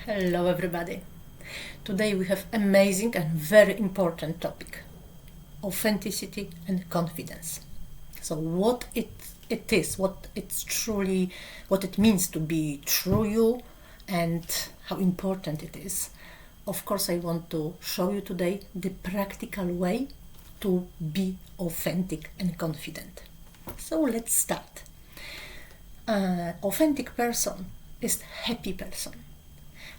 Hello everybody. Today we have amazing and very important topic: authenticity and confidence. So what it is, what it means to be true you, and how important it is. Of course, I want to show you today the practical way to be authentic and confident. So let's start. Authentic person is happy person,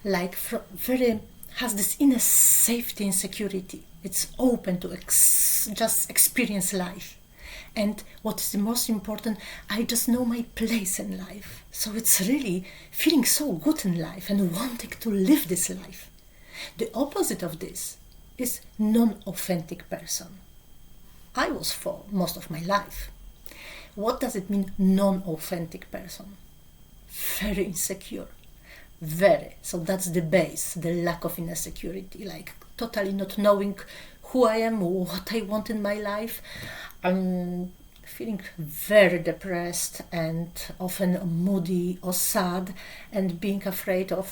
like very has this inner safety and security. It's open to just experience life. And what is the most important, I just know my place in life. So it's really feeling so good in life and wanting to live this life. The opposite of this is non-authentic person. I was for most of my life. What does it mean, non-authentic person? Very insecure. Very. So that's the base, the lack of inner security, like totally not knowing who I am, what I want in my life. I'm feeling very depressed and often moody or sad, and being afraid of,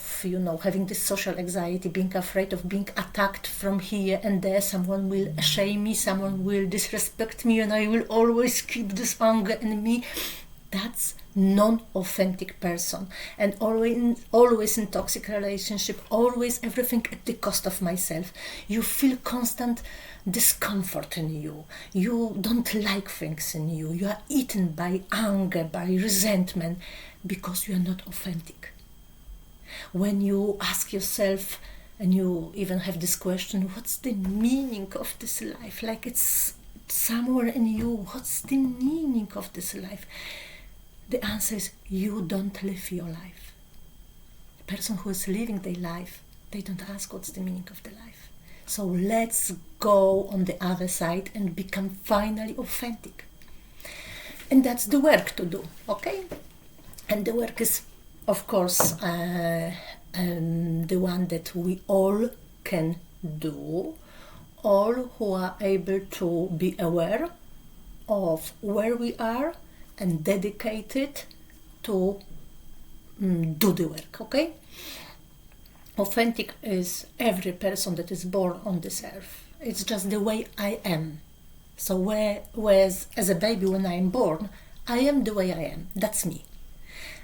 having this social anxiety, being afraid of being attacked from here and there. Someone will shame me, someone will disrespect me, and I will always keep this anger in me. That's non-authentic person, and always in toxic relationship, always everything at the cost of myself. You feel constant discomfort in you. You don't like things in you. You are eaten by anger, by resentment, because you are not authentic. When you ask yourself, and you even have this question, what's the meaning of this life? Like it's somewhere in you. What's the meaning of this life? The answer is you don't live your life. The person who is living their life, they don't ask what's the meaning of the life. So let's go on the other side and become finally authentic. And that's the work to do, okay? And the work is, of course, the one that we all can do, all who are able to be aware of where we are and dedicated to do the work, okay? Authentic is every person that is born on this earth. It's just the way I am. So whereas as a baby when I am born, I am the way I am. That's me.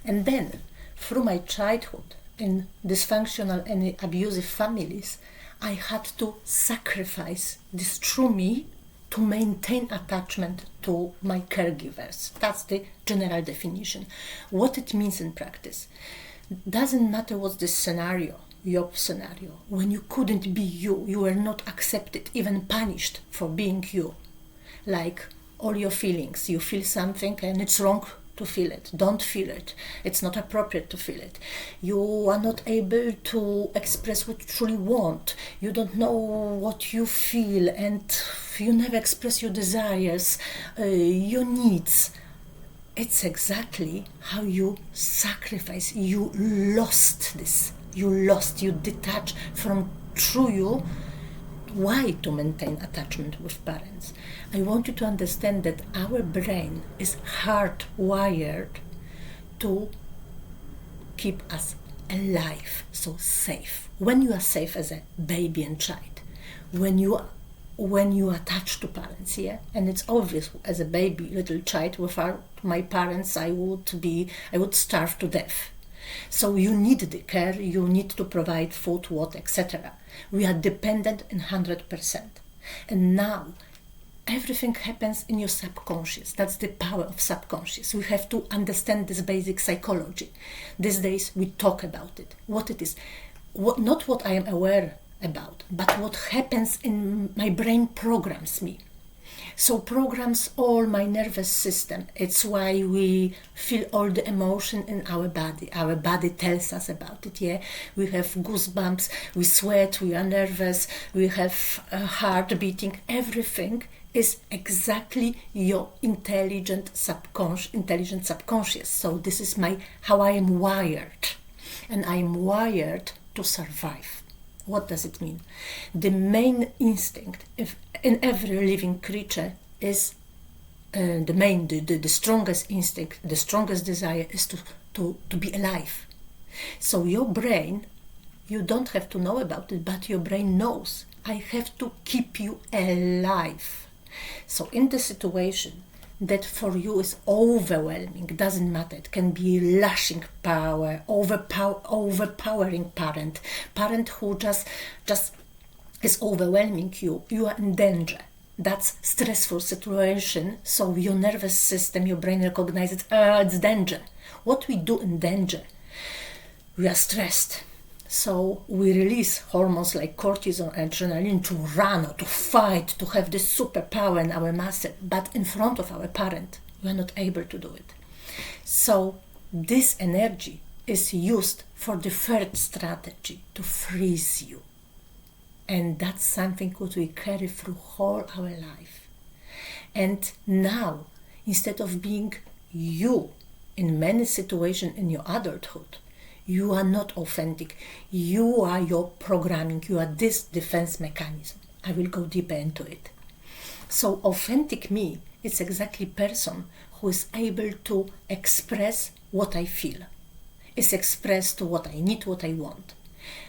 And then through my childhood in dysfunctional and abusive families, I had to sacrifice this true me to maintain attachment to my caregivers. That's the general definition. What it means in practice. Doesn't matter what's the scenario, your scenario. When you couldn't be you, you were not accepted, even punished for being you. Like all your feelings, you feel something and it's wrong to feel it. Don't feel it. It's not appropriate to feel it. You are not able to express what you truly want. You don't know what you feel, and you never express your desires, your needs. It's exactly how you sacrifice. You lost this. You detach from true you. Why? To maintain attachment with parents. I want you to understand that our brain is hardwired to keep us alive, so safe. When you are safe as a baby and child, when you attach to parents, yeah, and it's obvious as a baby, little child, without my parents, I would starve to death. So you need the care, you need to provide food, water, etc. We are dependent in 100%. And now, everything happens in your subconscious. That's the power of subconscious. We have to understand this basic psychology. These days, we talk about it. What it is. Not what I am aware about, but what happens in my brain programs me. So programs all my nervous system. It's why we feel all the emotion in our body. Our body tells us about it, yeah? We have goosebumps, we sweat, we are nervous, we have a heart beating. Everything is exactly your intelligent subconscious. So this is how I am wired. And I am wired to survive. What does it mean? The main instinct in every living creature is the strongest instinct, the strongest desire is to be alive. So your brain You don't have to know about it, but your brain knows. I have to keep you alive. So in the situation that for you is overwhelming, doesn't matter, it can be lashing power, overpowering parent who just is overwhelming you, you are in danger. That's stressful situation, so your nervous system, your brain recognizes it's danger. What we do in danger? We are stressed. So we release hormones like cortisol and adrenaline to run or to fight, to have this superpower in our muscle. But in front of our parent, we are not able to do it. So this energy is used for the third strategy, to freeze you. And that's something what we carry through whole our life. And now, instead of being you in many situations in your adulthood, you are not authentic. You are your programming. You are this defense mechanism. I will go deeper into it. So authentic me is exactly person who is able to express what I feel. Is expressed to what I need, what I want.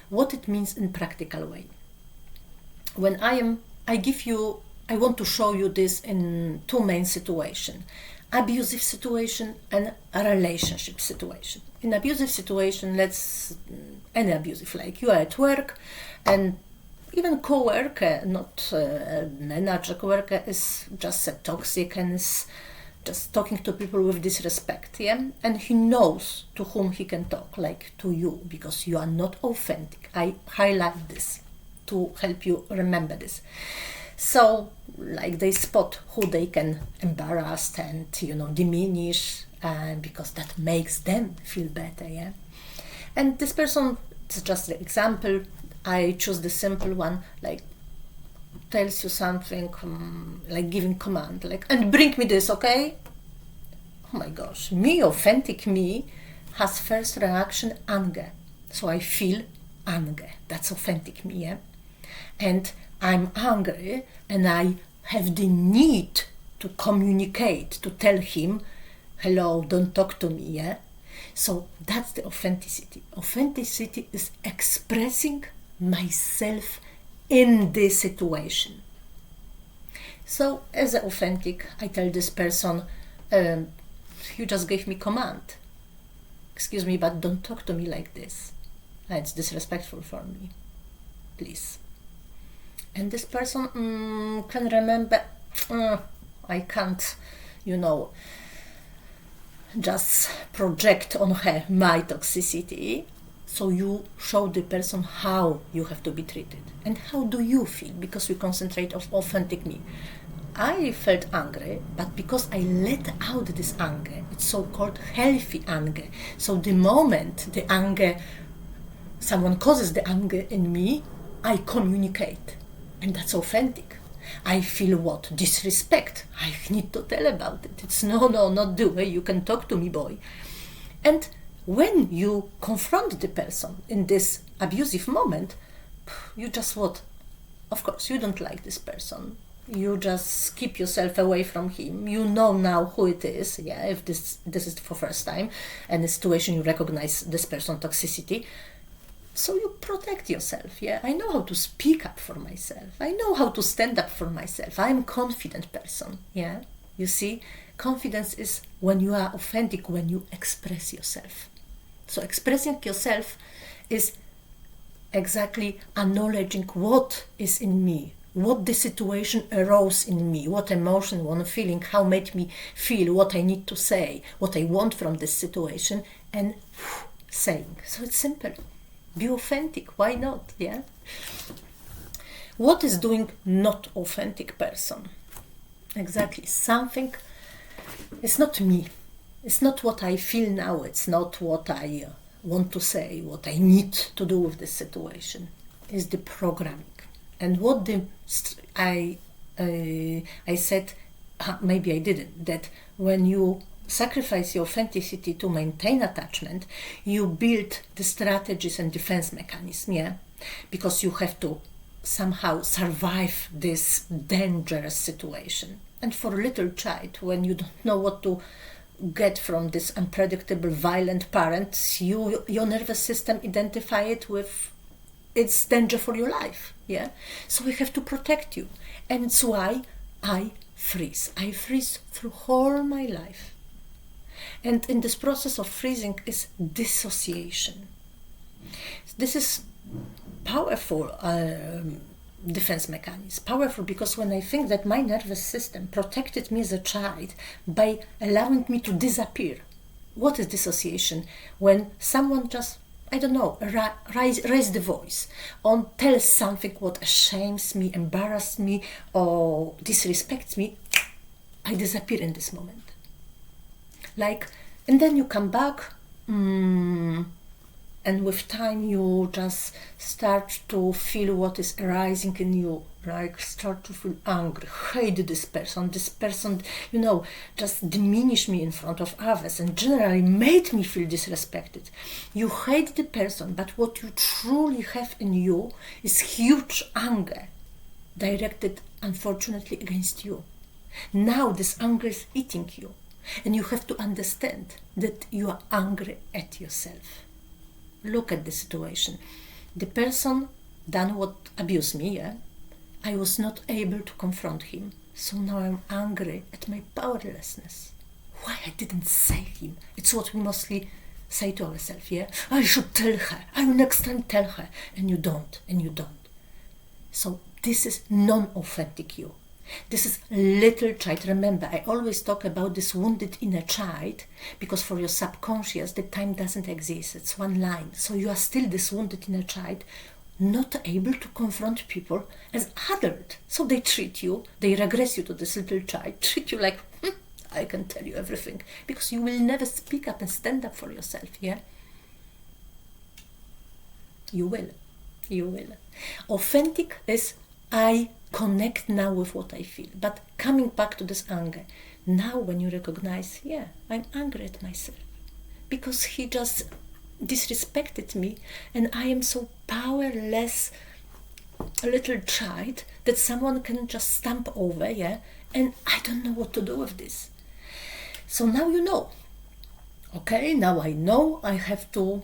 What it means in practical way. When I want to show you this in two main situations. Abusive situation and a relationship situation. In abusive situation, any abusive, like you are at work and even co-worker, not manager, co-worker is just toxic and is just talking to people with disrespect, yeah? And he knows to whom he can talk, like to you, because you are not authentic. I highlight this to help you remember this. So, like they spot who they can embarrass and, diminish, because that makes them feel better, yeah? And this person, it's just an example, I choose the simple one, like tells you something, like giving command, like, and bring me this, okay? Oh my gosh, me, authentic me, has first reaction anger. So I feel anger, that's authentic me, yeah? And I'm angry and I have the need to communicate, to tell him, hello, don't talk to me, yeah? So that's the authenticity. Authenticity is expressing myself in this situation. So as an authentic, I tell this person, you just gave me command. Excuse me, but don't talk to me like this. It's disrespectful for me. Please. And this person can remember, I can't, just project on her my toxicity. So you show the person how you have to be treated. And how do you feel? Because you concentrate on authentic me. I felt angry, but because I let out this anger, it's so-called healthy anger. So the moment the anger, someone causes the anger in me, I communicate. And that's authentic. I feel what? Disrespect. I need to tell about it. It's no, not the way you can talk to me, boy. And when you confront the person in this abusive moment, you just what? Of course, you don't like this person. You just keep yourself away from him. You know now who it is. Yeah, if this is for first time, and the situation you recognize this person's toxicity. So you protect yourself, yeah? I know how to speak up for myself. I know how to stand up for myself. I'm a confident person, yeah? You see, confidence is when you are authentic, when you express yourself. So expressing yourself is exactly acknowledging what is in me, what the situation arose in me, what emotion, what feeling, how made me feel, what I need to say, what I want from this situation, and saying. So it's simple. Be authentic, why not, yeah? What is doing not authentic person? Exactly, something, it's not me. It's not what I feel now, it's not what I want to say, what I need to do with this situation. It's the programming. And what I said, maybe I didn't, that when you sacrifice your authenticity to maintain attachment, you build the strategies and defense mechanism, yeah? Because you have to somehow survive this dangerous situation. And for a little child, when you don't know what to get from this unpredictable, violent parents, your nervous system identify it with it's danger for your life. Yeah, so we have to protect you, and it's why I freeze. I freeze through all my life, and in this process of freezing is dissociation. This is powerful defense mechanism. Powerful because when I think that my nervous system protected me as a child by allowing me to disappear. What is dissociation? When someone just, I don't know, raise the voice or tells something what ashames me, embarrasses me, or disrespects me, I disappear in this moment. Like, and then you come back, and with time you just start to feel what is arising in you, like start to feel angry, hate this person, just diminish me in front of others and generally made me feel disrespected. You hate the person, but what you truly have in you is huge anger directed, unfortunately, against you. Now this anger is eating you, and you have to understand that you are angry at yourself. Look at the situation. The person done what abused me, yeah? I was not able to confront him. So now I'm angry at my powerlessness. Why I didn't save him? It's what we mostly say to ourselves, yeah? I should tell her. I will next time tell her. And you don't. So this is non-authentic you. This is little child. Remember, I always talk about this wounded inner child because for your subconscious, the time doesn't exist. It's one line. So you are still this wounded inner child, not able to confront people as adult. So they treat you, they regress you to this little child, treat you like, I can tell you everything, because you will never speak up and stand up for yourself, yeah? You will. Authentic is I connect now with what I feel. But coming back to this anger, now when you recognize, yeah, I'm angry at myself because he just disrespected me and I am so powerless, a little child that someone can just stamp over, yeah, and I don't know what to do with this. So now you know. Okay, now I know I have to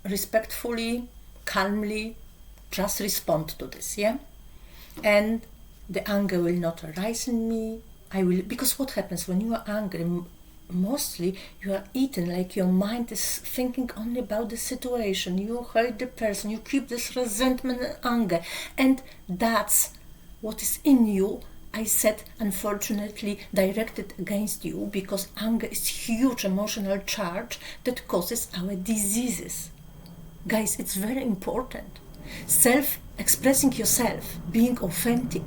respectfully, calmly just respond to this, yeah? And the anger will not arise in me. Because what happens when you are angry, mostly you are eaten, like your mind is thinking only about the situation. You hurt the person, you keep this resentment and anger, and that's what is in you. I said, unfortunately, directed against you, because anger is huge emotional charge that causes our diseases. Guys, it's very important. Expressing yourself, being authentic,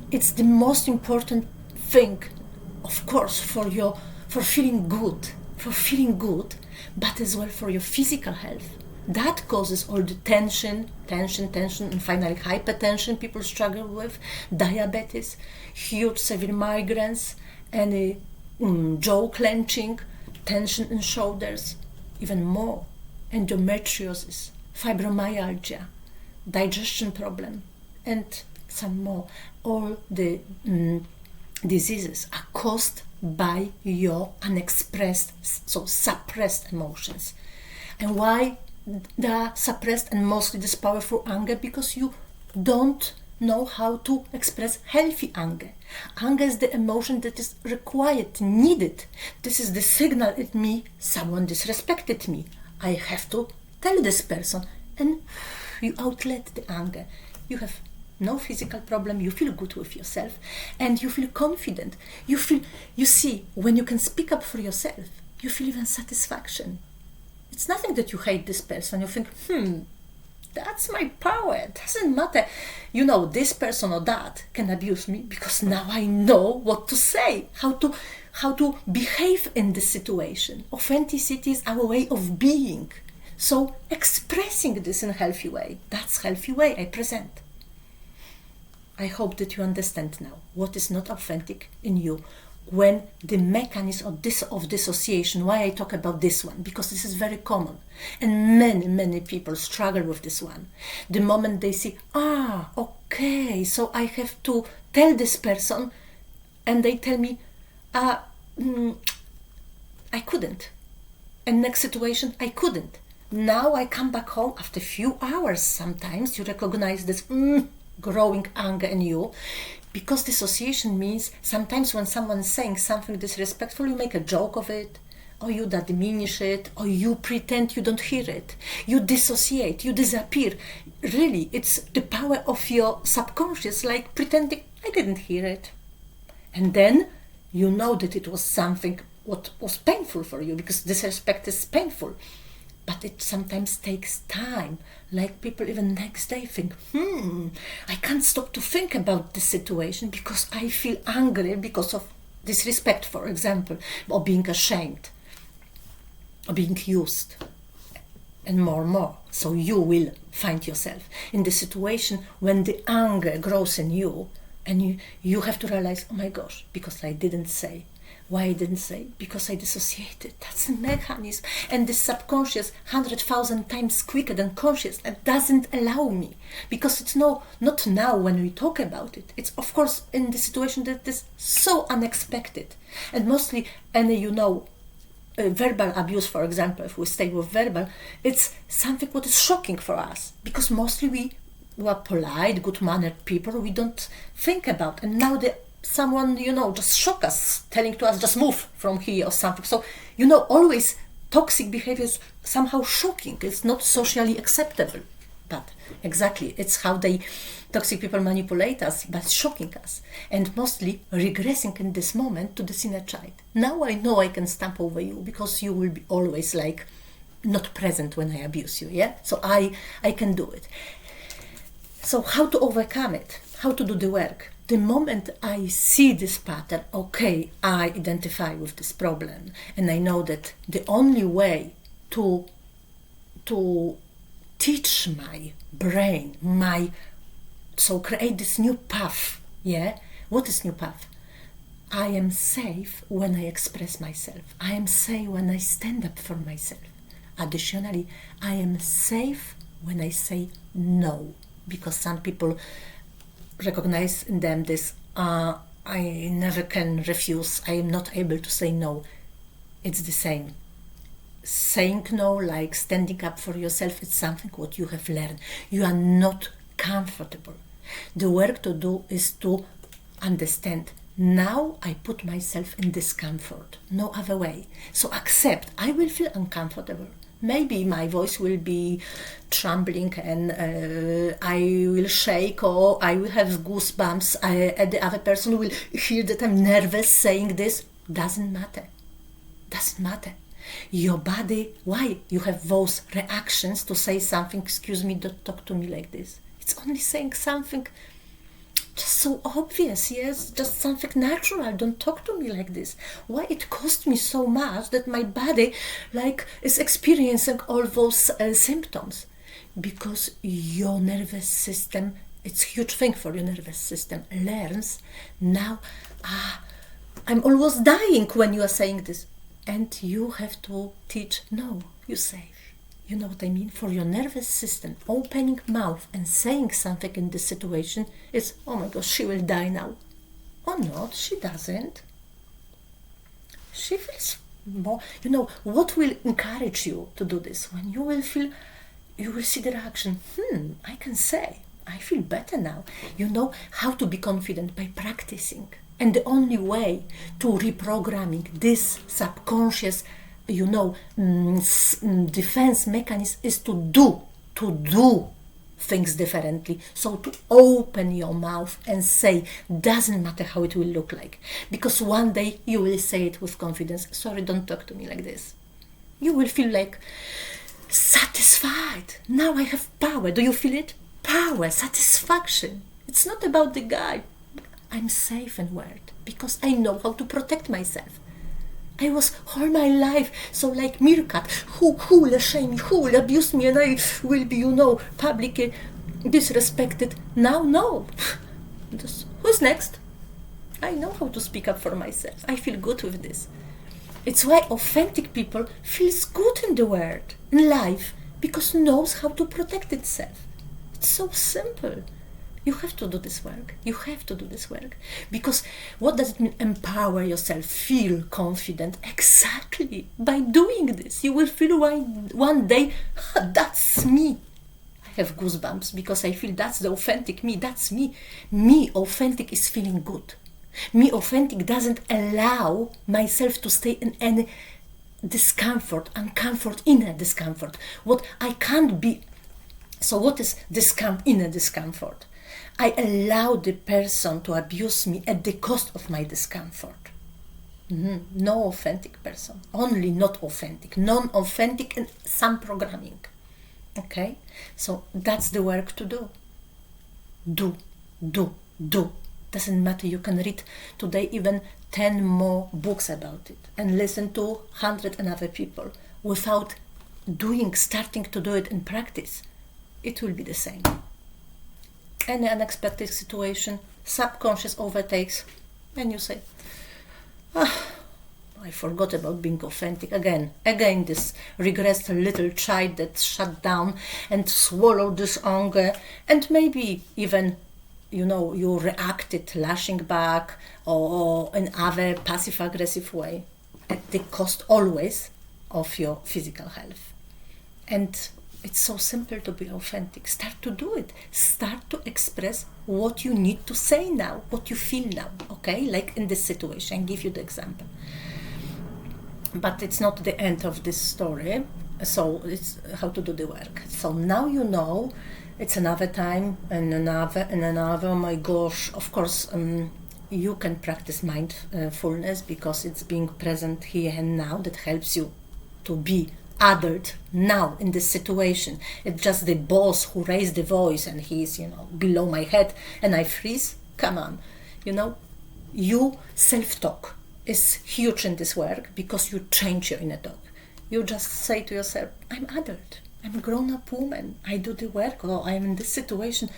it's the most important thing, of course, for feeling good, but as well for your physical health. That causes all the tension, and finally hypertension people struggle with, diabetes, huge severe migraines, any jaw clenching, tension in shoulders, even more, endometriosis, fibromyalgia, digestion problem, and some more. All the diseases are caused by your unexpressed, so suppressed emotions. And why they are suppressed and mostly this powerful anger? Because you don't know how to express healthy anger. Anger is the emotion that is required, needed. This is the signal in me, someone disrespected me. I have to tell this person, and you outlet the anger. You have no physical problem, you feel good with yourself, and you feel confident. You see, when you can speak up for yourself, you feel even satisfaction. It's nothing that you hate this person. You think, that's my power. It doesn't matter, this person or that can abuse me, because now I know what to say, how to behave in this situation. Authenticity is our way of being. So expressing this in a healthy way, that's healthy way I present. I hope that you understand now what is not authentic in you, when the mechanism of dissociation, why I talk about this one, because this is very common and many people struggle with this one. The moment they see, okay, so I have to tell this person, and they tell me, I couldn't, and next situation I couldn't. Now I come back home after a few hours. Sometimes you recognize this growing anger in you, because dissociation means sometimes when someone is saying something disrespectful, you make a joke of it, or you diminish it, or you pretend you don't hear it. You dissociate, you disappear. Really, it's the power of your subconscious, like pretending I didn't hear it. And then you know that it was something what was painful for you, because disrespect is painful. But it sometimes takes time. Like people even next day think, I can't stop to think about this situation because I feel angry because of disrespect, for example, or being ashamed, or being used, and more. So you will find yourself in the situation when the anger grows in you, and you have to realize, oh my gosh, because I didn't say. Why I didn't say? Because I dissociated. That's a mechanism. And the subconscious, 100,000 times quicker than conscious, and doesn't allow me. Because it's not now when we talk about it. It's, of course, in the situation that is so unexpected. And mostly, verbal abuse, for example, if we stay with verbal, it's something what is shocking for us. Because mostly we are polite, good-mannered people, we don't think about. And now someone, just shock us, telling to us, just move from here or something. So, always toxic behavior is somehow shocking. It's not socially acceptable. But exactly, it's how toxic people manipulate us, but shocking us. And mostly regressing in this moment to this inner child. Now I know I can stamp over you because you will be always like not present when I abuse you, yeah? So I can do it. So how to overcome it? How to do the work? The moment I see this pattern, okay, I identify with this problem, and I know that the only way to teach my brain, so create this new path, yeah? What is new path? I am safe when I express myself. I am safe when I stand up for myself. Additionally, I am safe when I say no, because some people recognize in them this, I never can refuse, I am not able to say no. It's the same. Saying no, like standing up for yourself, it's something what you have learned. You are not comfortable. The work to do is to understand, now I put myself in discomfort, no other way. So accept, I will feel uncomfortable. Maybe my voice will be trembling and I will shake, or I will have goosebumps. The other person will hear that I'm nervous saying this. Doesn't matter. Your body, why you have those reactions to say something, excuse me, don't talk to me like this. It's only saying something just so obvious, yes, just something natural, don't talk to me like this. Why it cost me so much that my body is experiencing all those symptoms? Because your nervous system, it's a huge thing for your nervous system, learns now, I'm almost dying when you are saying this. And you have to teach, no, you're safe. You know what I mean? For your nervous system, opening mouth and saying something in this situation is, oh my gosh, she will die now. Or not, she doesn't. She feels more, what will encourage you to do this? When you will see the reaction, I can say, I feel better now. You know how to be confident by practicing. And the only way to reprogramming this subconscious defense mechanism is to do things differently. So to open your mouth and say, doesn't matter how it will look like. Because one day you will say it with confidence, sorry, don't talk to me like this. You will feel like satisfied. Now I have power. Do you feel it? Power, satisfaction. It's not about the guy. I'm safe and worried because I know how to protect myself. I was all my life so like meerkat, who will shame me, who will abuse me, and I will be, publicly disrespected. Now, no. Who's next? I know how to speak up for myself. I feel good with this. It's why authentic people feels good in the world, in life, because knows how to protect itself. It's so simple. You have to do this work. You have to do this work. Because what does it mean, empower yourself, feel confident? Exactly. By doing this, you will feel one day, that's me. I have goosebumps because I feel that's the authentic me. That's me. Me, authentic, is feeling good. Me, authentic, doesn't allow myself to stay in any discomfort, uncomfort, inner discomfort. What I can't be. So what is inner discomfort? I allow the person to abuse me at the cost of my discomfort. No authentic person, only not authentic, non-authentic, and some programming. Okay, so that's the work to do. Do. Doesn't matter, you can read today even 10 more books about it and listen to 100 another people. Without starting to do it in practice, it will be the same. Any unexpected situation, subconscious overtakes, and you say, I forgot about being authentic. Again, this regressed little child that shut down and swallowed this anger, and maybe even, you reacted lashing back or in other passive-aggressive way at the cost always of your physical health. And it's so simple to be authentic. Start to do it. Start to express what you need to say now, what you feel now, okay? Like in this situation, I'll give you the example. But it's not the end of this story, so it's how to do the work. So now you know, it's another time and another, oh my gosh, of course, you can practice mindfulness because it's being present here and now that helps you to be adult now in this situation. It's just the boss who raised the voice and he's below my head and I freeze. Come on, you self-talk is huge in this work because you change your inner talk. You just say to yourself, I'm adult, I'm a grown-up woman, I do the work, or I'm in this situation,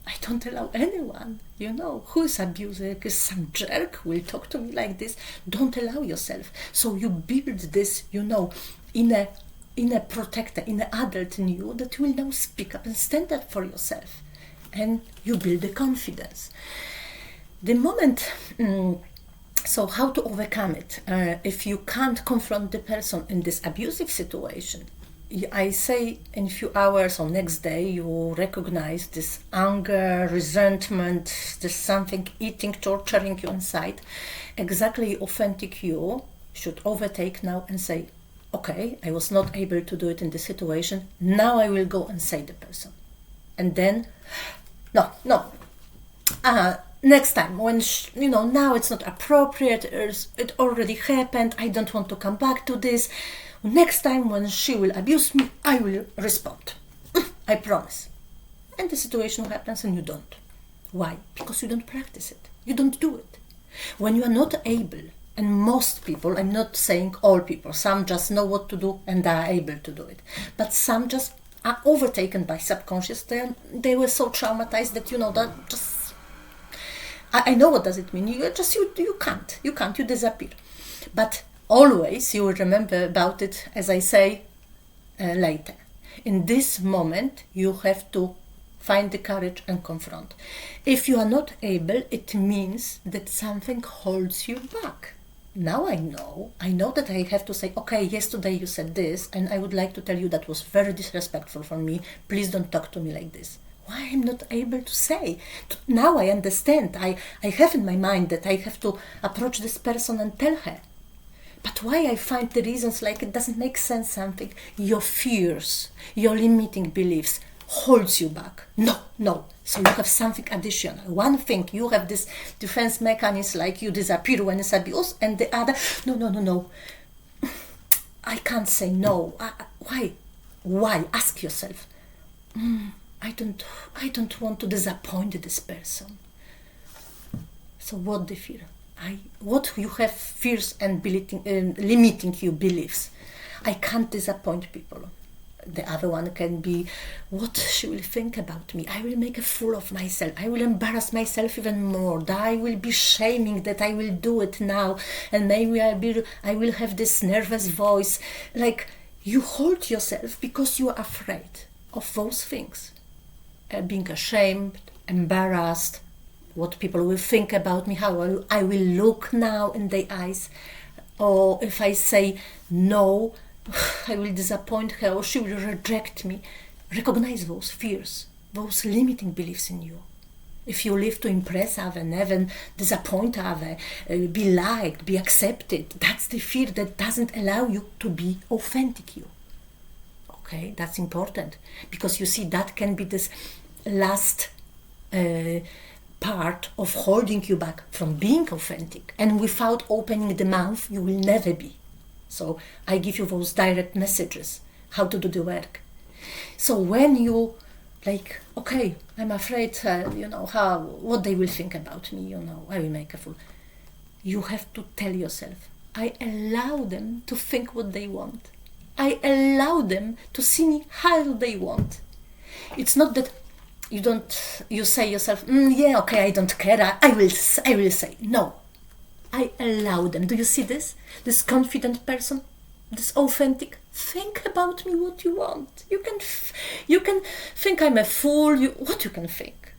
I don't allow anyone, who is abusive, is some jerk who will talk to me like this. Don't allow yourself. So you build this, inner protector, inner adult in you that will now speak up and stand up for yourself. And you build the confidence. The moment, so how to overcome it? If you can't confront the person in this abusive situation, I say in a few hours or next day, you recognize this anger, resentment, this something eating, torturing you inside. Exactly authentic you should overtake now and say, okay, I was not able to do it in this situation. Now I will go and say the person. And then, next time when, now it's not appropriate, it already happened, I don't want to come back to this. Next time when she will abuse me, I will respond. I promise. And the situation happens and you don't. Why? Because you don't practice it. You don't do it. When you are not able, and most people, I'm not saying all people, some just know what to do and are able to do it. But some just are overtaken by subconscious. They were so traumatized that, that just... I know what does it mean. You can't, you disappear. But always you will remember about it, as I say, later. In this moment, you have to find the courage and confront. If you are not able, it means that something holds you back. Now I know that I have to say, okay, yesterday you said this, and I would like to tell you that was very disrespectful for me. Please don't talk to me like this. Why I'm not able to say? Now I understand. I have in my mind that I have to approach this person and tell her. But why I find the reasons like it doesn't make sense something? Your fears, your limiting beliefs holds you back. No. So you have something additional. One thing, you have this defense mechanism like you disappear when it's abuse, and the other, no. I can't say no. Why? Ask yourself. I don't want to disappoint this person. So what the fear? What you have fears and limiting you beliefs. I can't disappoint people. The other one can be, what she will think about me. I will make a fool of myself. I will embarrass myself even more. I will be shaming that I will do it now, and maybe I will have this nervous voice. Like, you hold yourself because you are afraid of those things. Being ashamed, embarrassed, what people will think about me, how I will look now in their eyes, or if I say no, I will disappoint her or she will reject me. Recognize those fears, those limiting beliefs in you. If you live to impress other, never disappoint other, be liked, be accepted, that's the fear that doesn't allow you to be authentic you. Okay, that's important, because you see that can be this last part of holding you back from being authentic, and without opening the mouth you will never be. So I give you those direct messages how to do the work. So when you like, okay, I'm afraid, what they will think about me, I will make a fool. You have to tell yourself, I allow them to think what they want. I allow them to see me how they want. It's not that you say yourself, yeah, okay, I don't care, I will say. No, I allow them. Do you see this? This confident person, this authentic, think about me what you want. You can think I'm a fool, what you can think.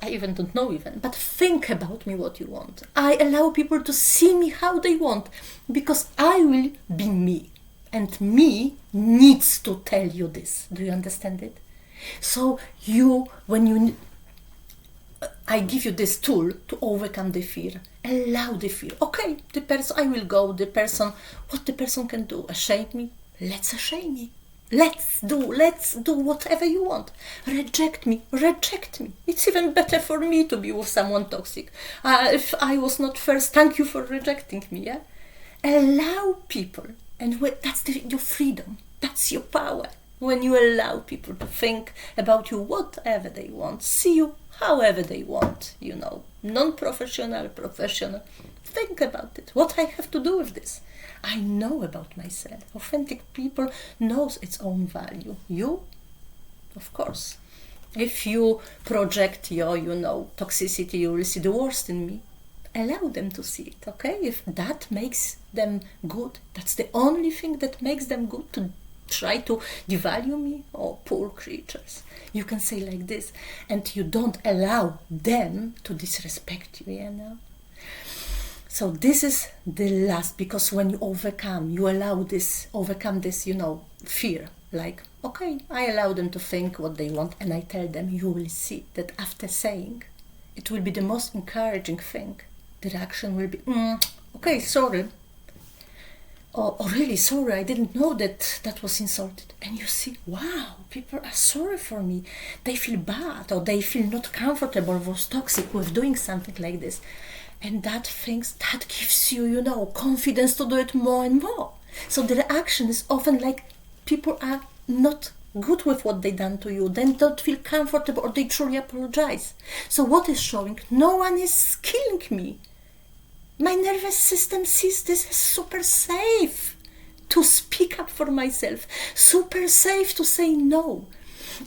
I even don't know but think about me what you want. I allow people to see me how they want, because I will be me. And me needs to tell you this. Do you understand it? So I give you this tool to overcome the fear. Allow the fear. Okay, I will go, what the person can do? Shame me? Let's shame me. Let's do whatever you want. Reject me. It's even better for me to be with someone toxic. If I was not first, thank you for rejecting me, yeah? Allow people, and that's your freedom. That's your power. When you allow people to think about you whatever they want, see you however they want, non-professional, professional, think about it. What I have to do with this? I know about myself. Authentic people knows its own value. You, of course. If you project your, toxicity, you will see the worst in me. Allow them to see it, okay? If that makes them good, that's the only thing that makes them good, to try to devalue me, or poor creatures. You can say like this, and you don't allow them to disrespect you, So this is the last, because when you overcome this, fear, like, okay, I allow them to think what they want, and I tell them, you will see that after saying, it will be the most encouraging thing. The reaction will be, okay, sorry. Or really sorry, I didn't know that was insulted. And you see, wow, people are sorry for me. They feel bad, or they feel not comfortable, was toxic with doing something like this. And that gives you, confidence to do it more and more. So the reaction is often like people are not good with what they done to you, then don't feel comfortable, or they truly apologize. So what is showing? No one is killing me. My nervous system sees this as super safe to speak up for myself, super safe to say no.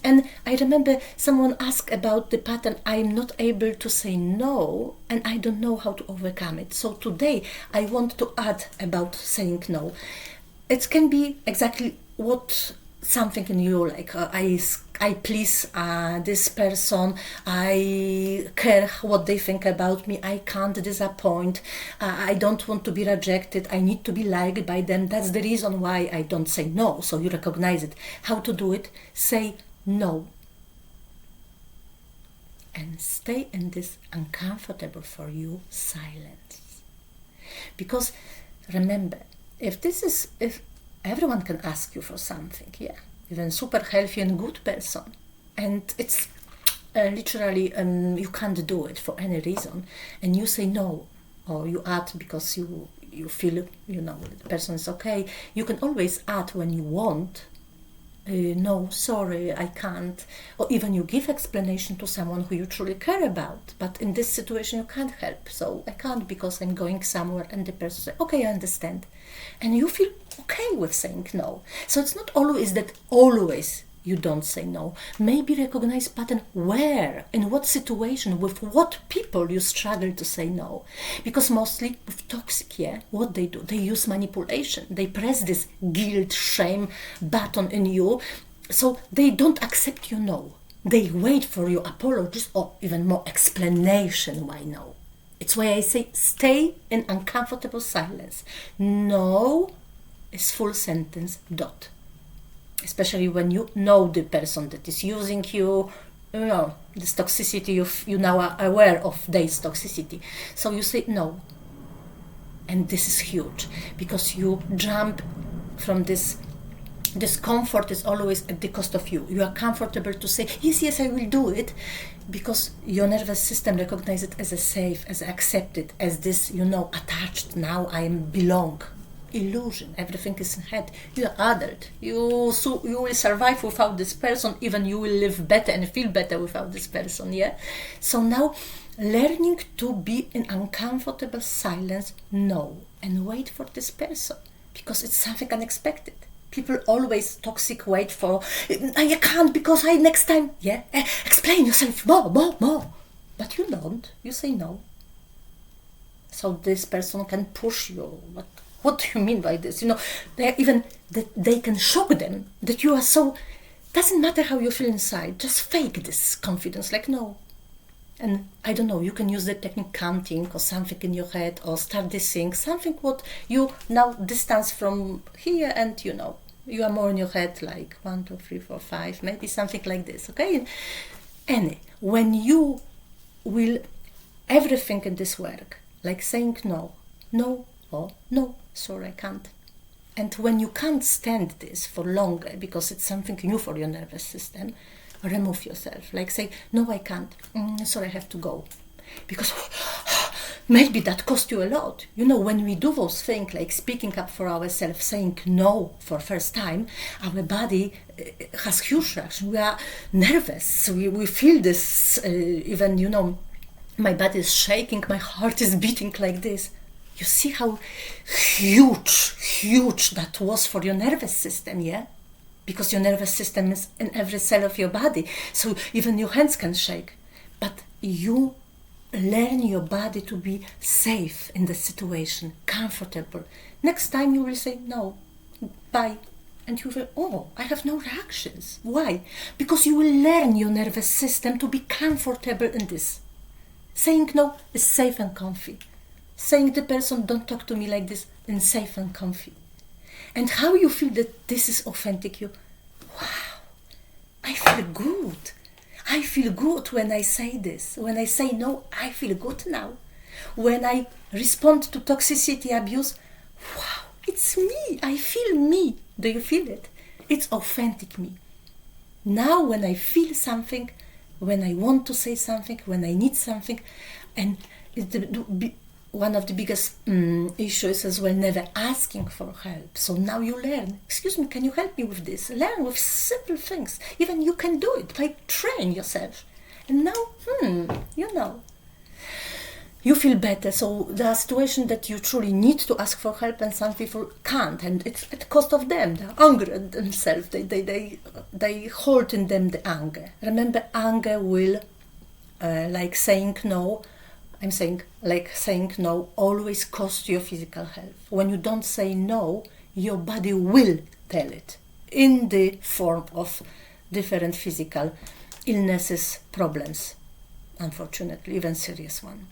And I remember someone asked about the pattern, I'm not able to say no, and I don't know how to overcome it. So today I want to add about saying no. It can be exactly something in you, like I please this person, I care what they think about me, I can't disappoint, I don't want to be rejected, I need to be liked by them. That's the reason why I don't say no. So you recognize it. How to do it? Say no. And stay in this uncomfortable for you silence. Because remember, if everyone can ask you for something, yeah, even super healthy and good person, and it's literally you can't do it for any reason, and you say no, or you add because you feel the person is okay, you can always add when you want, no, sorry, I can't, or even you give explanation to someone who you truly care about, but in this situation you can't help, so I can't because I'm going somewhere, and the person says, okay, I understand, and you feel okay with saying no. So it's not always that you don't say no. Maybe recognize pattern where, in what situation, with what people you struggle to say no. Because mostly with toxic, what they do, they use manipulation. They press this guilt, shame button in you, so they don't accept you no. They wait for your apologies or even more explanation why no. It's why I say stay in uncomfortable silence. No is full sentence, dot. Especially when you know the person that is using you, this toxicity, you now are aware of this toxicity. So you say no. And this is huge, because you jump from this discomfort is always at the cost of you. You are comfortable to say, yes, I will do it, because your nervous system recognizes it as a safe, as accepted, as this, attached, now I belong. Illusion, everything is in head. You are adult. You will survive without this person, even you will live better and feel better without this person, yeah? So now, learning to be in uncomfortable silence, no, and wait for this person, because it's something unexpected. People always toxic wait for, I can't because next time, yeah, explain yourself more. But you don't, you say no. So this person can push you. What do you mean by this? They can shock them that you are so, doesn't matter how you feel inside, just fake this confidence, like no. And I don't know, you can use the technique counting or something in your head, or start this thing, something what you now distance from here, and you are more in your head, like 1, 2, 3, 4, 5, maybe something like this, okay? And when you will, everything in this work, like saying no, or no, sorry, I can't. And when you can't stand this for longer, because it's something new for your nervous system, remove yourself, like say, no, I can't, sorry, I have to go. Because maybe that cost you a lot. When we do those things, like speaking up for ourselves, saying no for first time, our body has huge reaction. We are nervous. We feel this, even, my body is shaking, my heart is beating like this. You see how huge that was for your nervous system, yeah? Because your nervous system is in every cell of your body. So even your hands can shake. But you learn your body to be safe in the situation, comfortable. Next time you will say, no, bye. And you will, I have no reactions. Why? Because you will learn your nervous system to be comfortable in this. Saying no is safe and comfy. Saying the person, don't talk to me like this, is safe and comfy. And how you feel that this is authentic, wow, I feel good. I feel good when I say this. When I say no, I feel good now. When I respond to toxicity, abuse, wow, it's me. I feel me. Do you feel it? It's authentic me. Now when I feel something, when I want to say something, when I need something, and one of the biggest issues as well, never asking for help. So now you learn, excuse me, can you help me with this? Learn with simple things. Even you can do it by train yourself. And now, you feel better. So there are situations that you truly need to ask for help, and some people can't. And it's at the cost of them. They're angry at themselves. They hold in them the anger. Remember, anger will, like saying no, I'm saying, like saying no, always costs your physical health. When you don't say no, your body will tell it in the form of different physical illnesses, problems, unfortunately, even serious one.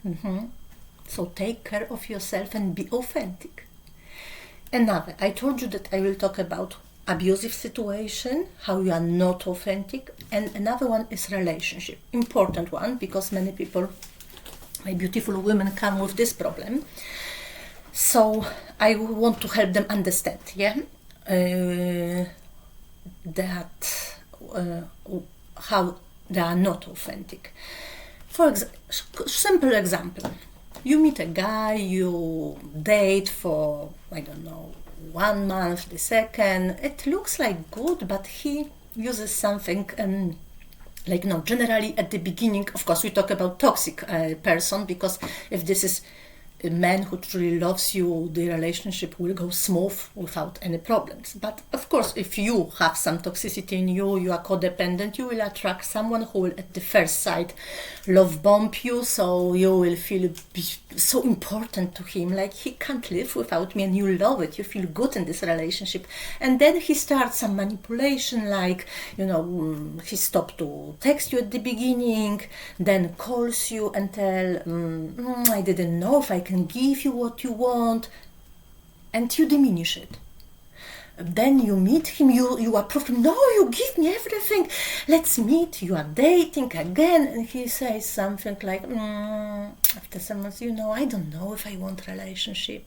So take care of yourself and be authentic. Another, I told you that I will talk about abusive situation, how you are not authentic, and another one is relationship. Important one, because many people, my beautiful women, come with this problem. So I want to help them understand, that how they are not authentic. For example, simple example, you meet a guy, you date for, 1 month, the second, it looks like good, but he uses something generally at the beginning, of course we talk about toxic person, because if this is a man who truly loves you, the relationship will go smooth without any problems. But of course, if you have some toxicity in you, you are codependent, you will attract someone who will at the first sight love bomb you, so you will feel so important to him, like he can't live without me, and you love it, you feel good in this relationship. And then he starts some manipulation, like, he stopped to text you at the beginning, then calls you and tell, I didn't know if I can give you what you want, and you diminish it. Then you meet him, you approve him, no, you give me everything, let's meet, you are dating again, and he says something like, after some months, I don't know if I want relationship.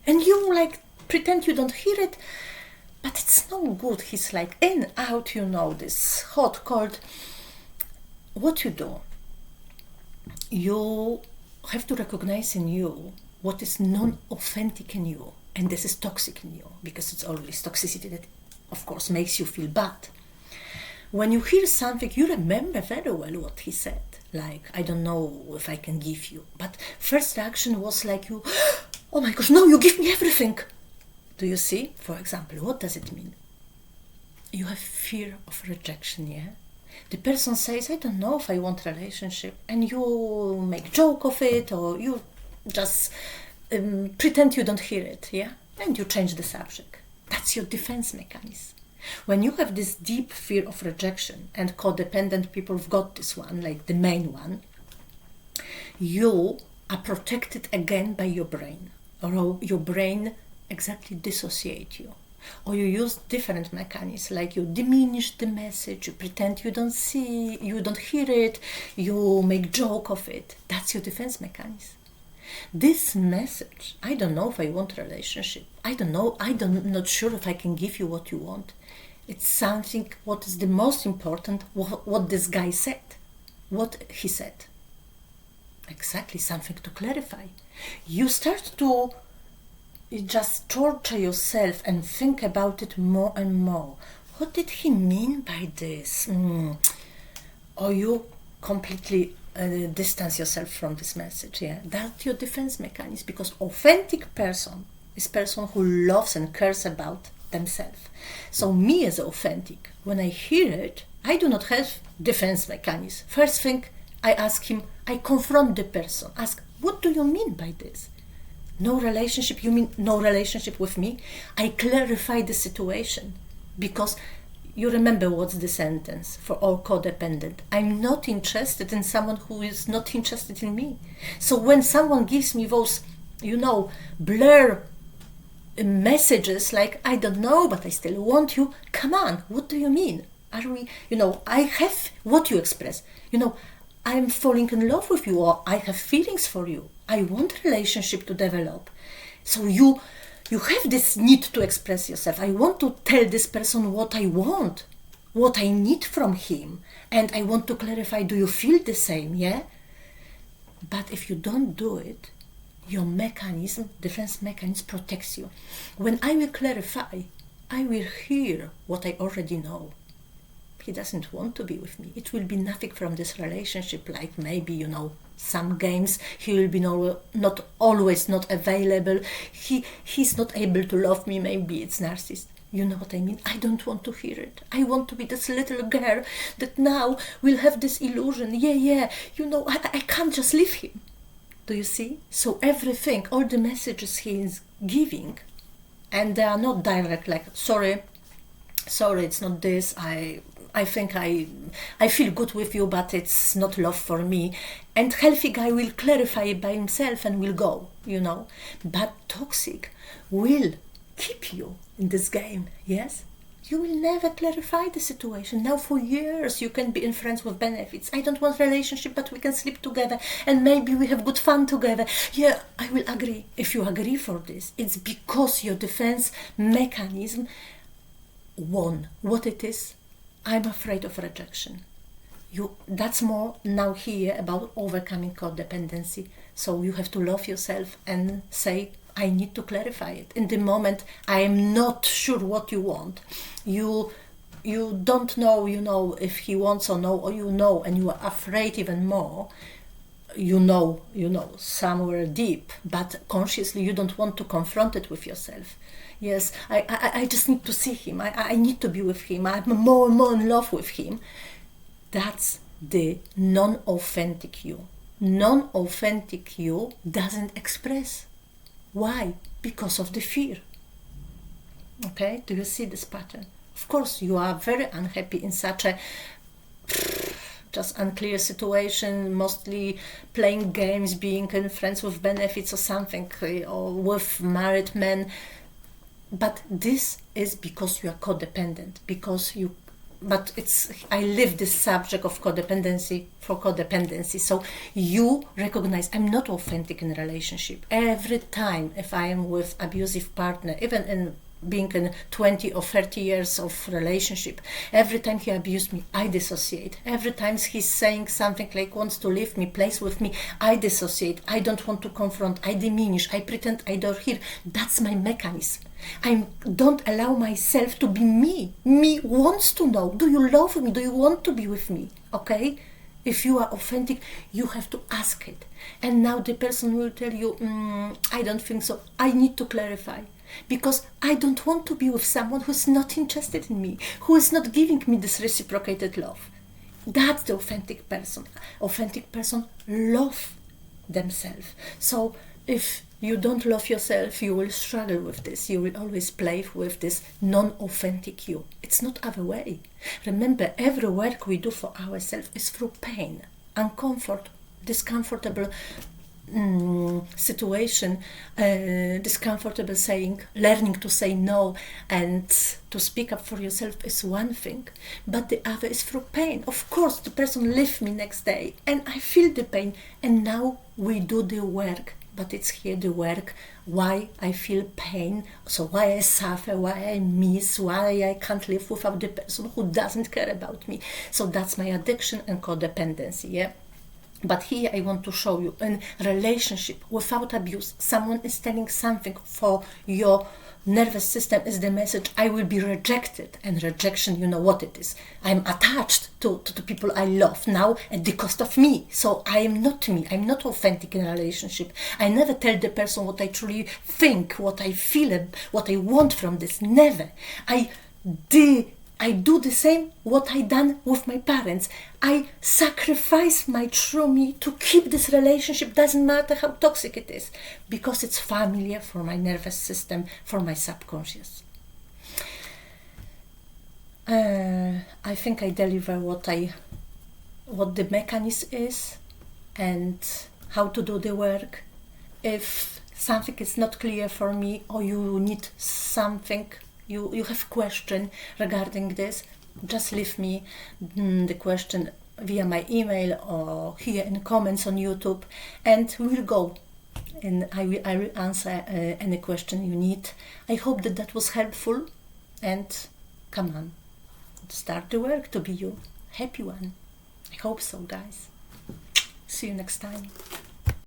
And you like pretend you don't hear it, but it's no good. He's like in, out, this hot, cold. What you do? You have to recognize in you what is non-authentic in you, and this is toxic in you, because it's always toxicity that, of course, makes you feel bad. When you hear something, you remember very well what he said, like, I don't know if I can give you. But first reaction was like, oh my gosh, no, you give me everything. Do you see? For example, what does it mean? You have fear of rejection, yeah? The person says, I don't know if I want a relationship, and you make joke of it, or you just pretend you don't hear it, yeah? And you change the subject. That's your defense mechanism. When you have this deep fear of rejection, and codependent people have got this one, like the main one, you are protected again by your brain, or your brain exactly dissociate you. Or you use different mechanisms, like you diminish the message, you pretend you don't see, you don't hear it, you make joke of it. That's your defense mechanism. This message, I don't know if I want a relationship, I'm not sure if I can give you what you want. It's something, what is the most important, what this guy said. What he said. Exactly, something to clarify. You start to just torture yourself and think about it more and more. What did he mean by this? Or you completely distance yourself from this message. Yeah, that's your defense mechanism, because authentic person is person who loves and cares about themselves. So me as authentic, when I hear it, I do not have defense mechanism. First thing, I ask him, I confront the person, ask, what do you mean by this? No relationship, you mean no relationship with me? I clarify the situation, because you remember what's the sentence for all codependent. I'm not interested in someone who is not interested in me. So when someone gives me those, blur messages like, I don't know, but I still want you, come on, what do you mean? Are we, I have what you express. I'm falling in love with you, or I have feelings for you. I want a relationship to develop. So you have this need to express yourself. I want to tell this person what I want, what I need from him. And I want to clarify, do you feel the same, yeah? But if you don't do it, your defense mechanism protects you. When I will clarify, I will hear what I already know. He doesn't want to be with me. It will be nothing from this relationship, like maybe, some games. He will be not always not available. He's not able to love me. Maybe it's narcissist. You know what I mean? I don't want to hear it. I want to be this little girl that now will have this illusion. Yeah. I can't just leave him. Do you see? So everything, all the messages he is giving, and they are not direct, like, sorry, it's not this, I think I feel good with you, but it's not love for me. And healthy guy will clarify it by himself and will go, But toxic will keep you in this game, yes? You will never clarify the situation. Now for years you can be in friends with benefits. I don't want a relationship, but we can sleep together and maybe we have good fun together. Yeah, I will agree. If you agree for this, it's because your defense mechanism won. What it is? I'm afraid of rejection. That's more now here about overcoming codependency. So you have to love yourself and say, I need to clarify it. In the moment, I am not sure what you want. You don't know, if he wants or no, or and you are afraid even more. you know somewhere deep, but consciously you don't want to confront it with yourself. Yes, I just need to see him. I need to be with him. I'm more and more in love with him. That's the non-authentic you. Non-authentic you doesn't express. Why? Because of the fear. Okay, do you see this pattern? Of course, you are very unhappy in such a just unclear situation, mostly playing games, being in friends with benefits or something, or with married men. But this is because you are codependent, but I live this subject of codependency for codependency. So you recognize I'm not authentic in a relationship. Every time if I am with abusive partner, even in being in 20 or 30 years of relationship, every time he abused me, I dissociate. Every time he's saying something like wants to leave me, plays with me, I dissociate. I don't want to confront, I diminish, I pretend I don't hear. That's my mechanism. I don't allow myself to be me. Me wants to know, do you love me? Do you want to be with me? Okay? If you are authentic, you have to ask it. And now the person will tell you, I don't think so. I need to clarify. Because I don't want to be with someone who's not interested in me, who is not giving me this reciprocated love. That's the authentic person. Authentic person love themselves. So if you don't love yourself, you will struggle with this. You will always play with this non-authentic you. It's not other way. Remember, every work we do for ourselves is through pain, uncomfort, discomfortable situation, discomfortable saying, learning to say no and to speak up for yourself is one thing, but the other is through pain. Of course, the person left me next day and I feel the pain, and now we do the work. But it's here the work, why I feel pain, so why I suffer, why I miss, why I can't live without the person who doesn't care about me. So that's my addiction and codependency, yeah? But here I want to show you, in relationship without abuse, someone is telling something for your nervous system is the message, I will be rejected. And rejection, you know what it is. I'm attached to the people I love now at the cost of me. So I am not me. I'm not authentic in a relationship. I never tell the person what I truly think, what I feel, what I want from this. Never. I do the same what I done with my parents. I sacrifice my true me to keep this relationship, doesn't matter how toxic it is, because it's familiar for my nervous system, for my subconscious. I think I deliver what the mechanism is and how to do the work. If something is not clear for me, or you need something, you have question regarding this, just leave me the question via my email or here in the comments on YouTube, and we'll go and I will answer any question you need. I hope that was helpful, and come on, start the work to be you happy one. I hope so, guys. See you next time.